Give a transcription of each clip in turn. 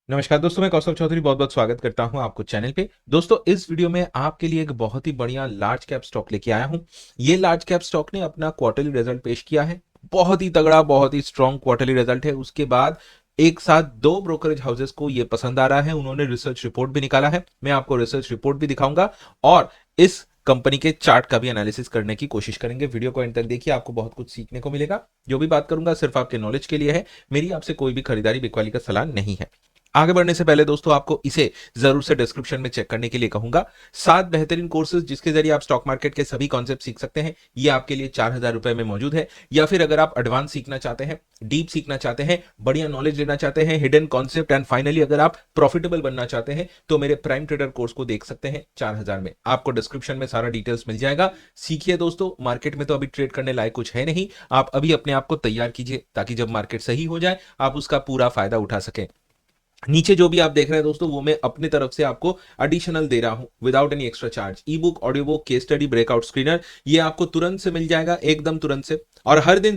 नमस्कार दोस्तों, मैं कौशल चौधरी बहुत बहुत स्वागत करता हूं आपको चैनल पे। दोस्तों, इस वीडियो में आपके लिए एक बहुत ही बढ़िया लार्ज कैप स्टॉक लेके आया हूं। ये लार्ज कैप स्टॉक ने अपना क्वार्टरली रिजल्ट पेश किया है। बहुत ही तगड़ा, बहुत ही स्ट्रॉन्ग क्वार्टरली रिजल्ट है। उसके बाद एक साथ दो ब्रोकरेज हाउसेस को ये पसंद आ रहा है। उन्होंने रिसर्च रिपोर्ट भी निकाला है। मैं आपको रिसर्च रिपोर्ट भी दिखाऊंगा और इस कंपनी के चार्ट का भी एनालिसिस करने की कोशिश करेंगे। वीडियो को एंड तक देखिए, आपको बहुत कुछ सीखने को मिलेगा। जो भी बात करूंगा सिर्फ आपके नॉलेज के लिए है। मेरी आपसे कोई भी खरीदारी बिकवाली का सलाह नहीं है। आगे बढ़ने से पहले दोस्तों, आपको इसे जरूर से डिस्क्रिप्शन में चेक करने के लिए कहूंगा। 7 बेहतरीन कोर्सेज जिसके जरिए आप स्टॉक मार्केट के सभी कॉन्सेप्ट सीख सकते हैं, ये आपके लिए 4,000 रुपए में मौजूद है। या फिर अगर आप एडवांस सीखना चाहते हैं, डीप सीखना चाहते हैं, बढ़िया नॉलेज लेना चाहते हैं, हिडन कॉन्सेप्ट एंड फाइनली अगर आप प्रॉफिटेबल बनना चाहते हैं, तो मेरे प्राइम ट्रेडर कोर्स को देख सकते हैं 4,000 में। आपको डिस्क्रिप्शन में सारा डिटेल्स मिल जाएगा। सीखिए दोस्तों, मार्केट में तो अभी ट्रेड करने लायक कुछ है नहीं। आप अभी अपने आप को तैयार कीजिए ताकि जब मार्केट सही हो जाए आप उसका पूरा फायदा उठा सकें। नीचे जो भी आप देख रहे हैं दोस्तों, वो मैं अपनी तरफ से आपको एडिशनल दे रहा हूं विदाउट एनी एक्स्ट्रा चार्ज। ई book, audio book, case study, breakout screener, ये आपको तुरंत से मिल जाएगा, एकदम तुरंत से। और हर दिन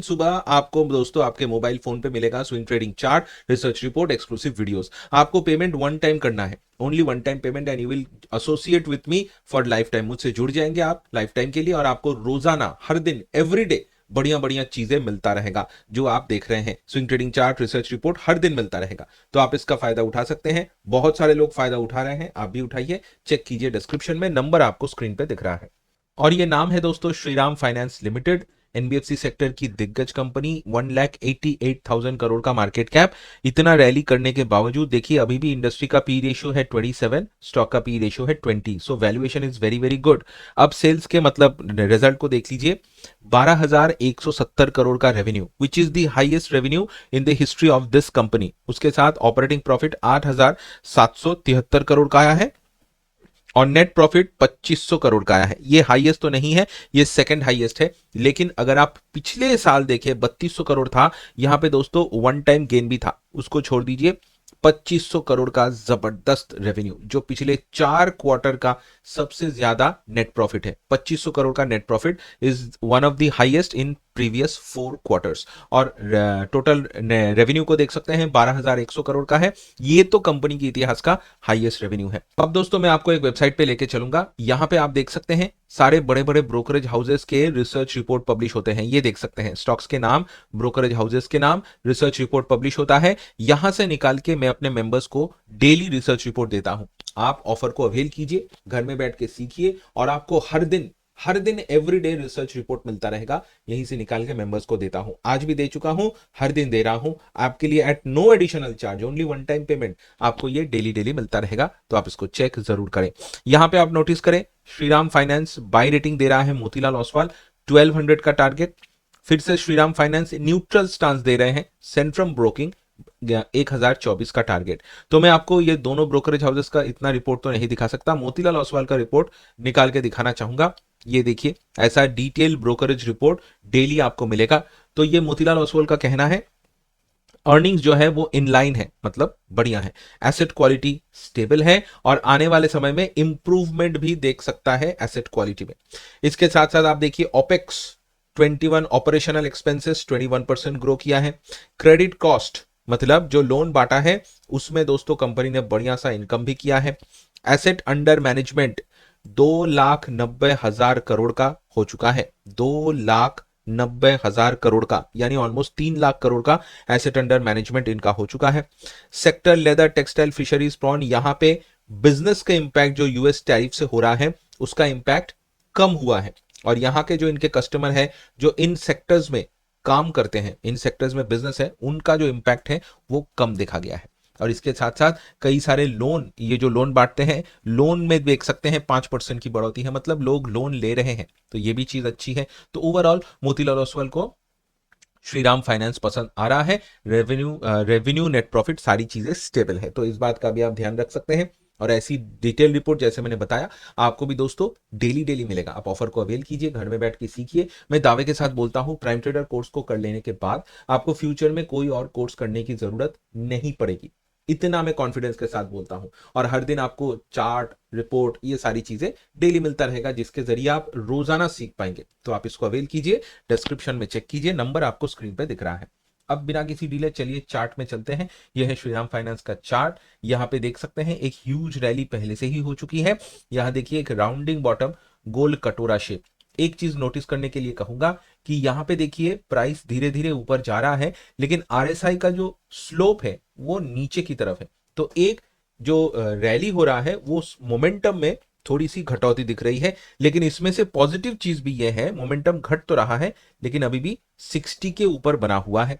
सुबह आपको दोस्तों आपके मोबाइल फोन पे मिलेगा swing trading chart, research report, exclusive videos. आपको पेमेंट वन टाइम करना है, only one time payment, and you will associate with me for life time. मुझसे जुड़ जाएंगे आप लाइफ टाइम के लिए, और आपको रोजाना, हर दिन, एवरीडे बढ़िया बढ़िया चीजें मिलता रहेगा। जो आप देख रहे हैं swing trading chart, research report, हर दिन मिलता रहेगा। तो आप इसका फायदा उठा सकते हैं। बहुत सारे लोग फायदा उठा रहे हैं, आप भी उठाइए। चेक कीजिए, डिस्क्रिप्शन में नंबर आपको स्क्रीन पे दिख रहा है। और ये नाम है दोस्तों Shriram finance limited, NBFC sector की दिग्गज कंपनी। 1,88,000 करोड़ का मार्केट कैप। इतना रैली करने के बावजूद देखिए, अभी भी इंडस्ट्री का पी रेशियो है 27, स्टॉक का पी रेशियो है 20। So valuation is very very good. अब सेल्स के मतलब रिजल्ट को देख लीजिए। 12,170 करोड़ का revenue, which is the highest revenue in the history of this company. उसके साथ ऑपरेटिंग प्रॉफिट 8,773 करोड़ का आया है, और नेट प्रॉफिट 2500 करोड़ का आया है। ये हाईएस्ट तो नहीं है, ये सेकंड हाईएस्ट है। लेकिन अगर आप पिछले साल देखें 3200 करोड़ था। यहां पे दोस्तों वन टाइम गेन भी था, उसको छोड़ दीजिए। 2500 करोड़ का जबरदस्त रेवेन्यू, जो पिछले 4 क्वार्टर का सबसे ज्यादा नेट प्रॉफिट है। 2500 करोड़ का net profit is one of the highest in previous 4 quarters. और टोटल रेवेन्यू को देख सकते हैं, 12,100 करोड़ का है। ये तो कंपनी के इतिहास का हाईएस्ट रेवेन्यू है। अब दोस्तों, मैं आपको एक वेबसाइट पे लेके चलूंगा। यहां पे आप देख सकते हैं सारे बड़े बड़े ब्रोकरेज हाउसेस के रिसर्च रिपोर्ट पब्लिश होते हैं। ये देख सकते हैं स्टॉक्स के नाम, ब्रोकरेज हाउसेस के नाम, रिसर्च रिपोर्ट पब्लिश होता है। यहां से निकाल के मैं अपने मेंबर्स को डेली रिसर्च रिपोर्ट देता हूं। आप ऑफर को अवेल कीजिए, घर में बैठ के सीखिए, और आपको हर दिन एवरीडे रिसर्च रिपोर्ट मिलता रहेगा। यहीं से निकाल के मेंबर्स को देता हूं। आज भी दे चुका हूं, हर दिन दे रहा हूं आपके लिए at no additional charge, only one time payment. आपको ये डेली डेली मिलता रहेगा, तो आप इसको चेक जरूर करें। यहां पे आप नोटिस करें, श्रीराम फाइनेंस बाय रेटिंग दे रहा है मोतीलाल ओसवाल, 1200 का टारगेट। फिर से श्रीराम फाइनेंस न्यूट्रल स्टांस दे रहे हैं सेंट्रम ब्रोकिंग, 1024 का टारगेट। तो मैं आपको ये दोनों ब्रोकरेज हाउसेस का इतना रिपोर्ट तो नहीं दिखा सकता, मोतीलाल ओसवाल का रिपोर्ट निकाल के दिखाना चाहूंगा। ये देखिए, ऐसा डिटेल ब्रोकरेज रिपोर्ट डेली आपको मिलेगा। तो ये मोतीलाल ओसवाल का कहना है अर्निंग्स जो है वो इनलाइन है, मतलब बढ़िया है। एसेट क्वालिटी स्टेबल है, और आने वाले समय में इंप्रूवमेंट भी देख सकता है एसेट क्वालिटी में। इसके साथ साथ आप देखिए ओपेक्स 21, ऑपरेशनल एक्सपेंसेस 21% ग्रो किया है। क्रेडिट कॉस्ट मतलब जो लोन बांटा है उसमें दोस्तों कंपनी ने बढ़िया सा इनकम भी किया है। एसेट अंडर मैनेजमेंट 2,90,000 करोड़ का हो चुका है। 2,90,000 करोड़ का, यानी ऑलमोस्ट 3 लाख करोड़ का एसेट अंडर मैनेजमेंट इनका हो चुका है। Sector leather, textile, fisheries, prawn, यहां पे बिजनेस का इंपैक्ट जो यूएस टैरिफ से हो रहा है उसका इंपैक्ट कम हुआ है। और यहां के जो इनके कस्टमर है, जो इन सेक्टर्स में काम करते हैं, इन सेक्टर्स में बिजनेस है, उनका जो इंपैक्ट है वो कम देखा गया है। और इसके साथ साथ कई सारे लोन, ये जो लोन बांटते हैं, लोन में देख सकते हैं 5% की बढ़ोतरी है, मतलब लोग लोन ले रहे हैं। तो ये भी चीज अच्छी है। तो ओवरऑल मोतीलाल ओसवाल को श्रीराम फाइनेंस पसंद आ रहा है। रेवेन्यू, नेट प्रॉफिट, सारी चीजें स्टेबल है। तो इस बात का भी आप ध्यान रख सकते हैं। और ऐसी डिटेल रिपोर्ट जैसे मैंने बताया आपको भी दोस्तों डेली डेली मिलेगा। आप ऑफर को अवेल कीजिए, घर में बैठ के सीखिए। मैं दावे के साथ बोलता हूं, प्राइम ट्रेडर कोर्स को कर लेने के बाद आपको फ्यूचर में कोई और कोर्स करने की जरूरत नहीं पड़ेगी। इतना मैं कॉन्फिडेंस के साथ बोलता हूं। और हर दिन आपको चार्ट, रिपोर्ट, ये सारी चीजें डेली मिलता रहेगा, जिसके जरिए आप रोजाना सीख पाएंगे। तो आप इसको अवेल कीजिए, डिस्क्रिप्शन में चेक कीजिए, नंबर आपको स्क्रीन पे दिख रहा है। अब बिना किसी डिले चलिए चार्ट में चलते हैं। यह है श्रीराम फाइनेंस का चार्ट। यहाँ पे देख सकते हैं एक ह्यूज रैली पहले से ही हो चुकी है। यहाँ देखिए एक राउंडिंग बॉटम, गोल कटोरा शेप। एक चीज नोटिस करने के लिए कहूंगा कि यहाँ पे देखिए प्राइस धीरे धीरे ऊपर जा रहा है, लेकिन आरएसआई का जो स्लोप है वो नीचे की तरफ है। तो एक जो रैली हो रहा है वो मोमेंटम में थोड़ी सी घटौती दिख रही है, लेकिन इसमें से पॉजिटिव चीज भी यह है, मोमेंटम घट तो रहा है लेकिन अभी भी 60 के ऊपर बना हुआ है।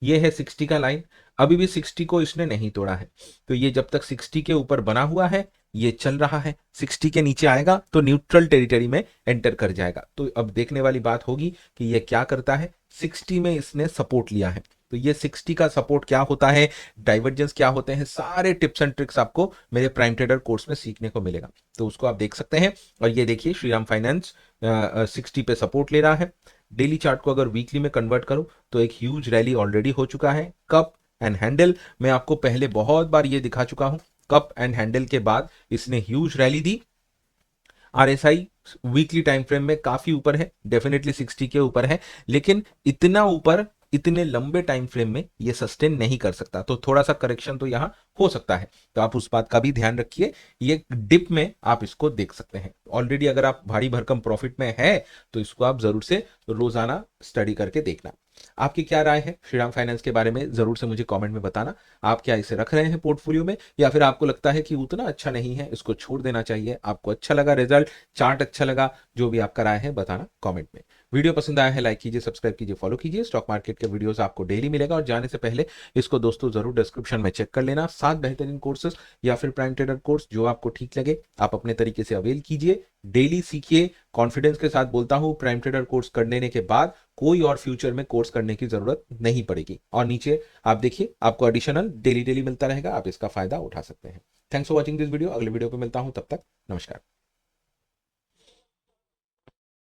ये है 60 का लाइन, अभी भी 60 को इसने नहीं तोड़ा है। तो ये जब तक 60 के ऊपर बना हुआ है ये चल रहा है, 60 के नीचे आएगा तो न्यूट्रल टेरिटरी में एंटर कर जाएगा। तो अब देखने वाली बात होगी कि ये क्या करता है। 60 में इसने सपोर्ट लिया है, तो ये 60 का सपोर्ट क्या होता है, डाइवर्जेंस क्या होते हैं, सारे टिप्स एंड ट्रिक्स आपको मेरे प्राइम ट्रेडर कोर्स में सीखने को मिलेगा। तो उसको आप देख सकते हैं। और ये देखिए श्रीराम फाइनेंस 60 पे सपोर्ट ले रहा है। डेली चार्ट को अगर वीकली में कन्वर्ट करूं तो एक ह्यूज रैली ऑलरेडी हो चुका है। कप एंड हैंडल मैं आपको पहले बहुत बार ये दिखा चुका हूं। कप एंड हैंडल के बाद इसने ह्यूज रैली दी। आरएसआई वीकली टाइम फ्रेम में काफी ऊपर है, डेफिनेटली 60 के ऊपर है, लेकिन इतना ऊपर इतने लंबे टाइम फ्रेम में ये सस्टेन नहीं कर सकता। तो थोड़ा सा करेक्शन तो यहां हो सकता है, तो आप उस बात का भी ध्यान रखिए। ये डिप में आप इसको देख सकते हैं। ऑलरेडी अगर आप भारी भरकम प्रॉफिट में है तो इसको आप जरूर से रोजाना स्टडी करके देखना। आपकी क्या राय है श्रीराम फाइनेंस के बारे में, जरूर से मुझे कमेंट में बताना। आप क्या इसे रख रहे हैं पोर्टफोलियो में, या फिर आपको लगता है कि उतना अच्छा नहीं है, इसको छोड़ देना चाहिए। आपको अच्छा लगा रिजल्ट, चार्ट अच्छा लगा, जो भी आपका राय है बताना कमेंट में। वीडियो पसंद आया है लाइक कीजिए, सब्सक्राइब कीजिए, फॉलो कीजिए। स्टॉक मार्केट के वीडियोस आपको डेली मिलेगा। और जाने से पहले इसको दोस्तों जरूर डिस्क्रिप्शन में चेक कर लेना। 7 बेहतरीन कोर्सेज या फिर प्राइम ट्रेडर कोर्स, जो आपको ठीक लगे आप अपने तरीके से अवेल कीजिए। डेली सीखिए। कॉन्फिडेंस के साथ बोलता हूं, प्राइम ट्रेडर कोर्स कर लेने के बाद कोई और फ्यूचर में कोर्स करने की जरूरत नहीं पड़ेगी। और नीचे आप देखिए आपको एडिशनल डेली डेली मिलता रहेगा, आप इसका फायदा उठा सकते हैं। Thanks for watching this video. अगले वीडियो पे मिलता हूं, तब तक नमस्कार।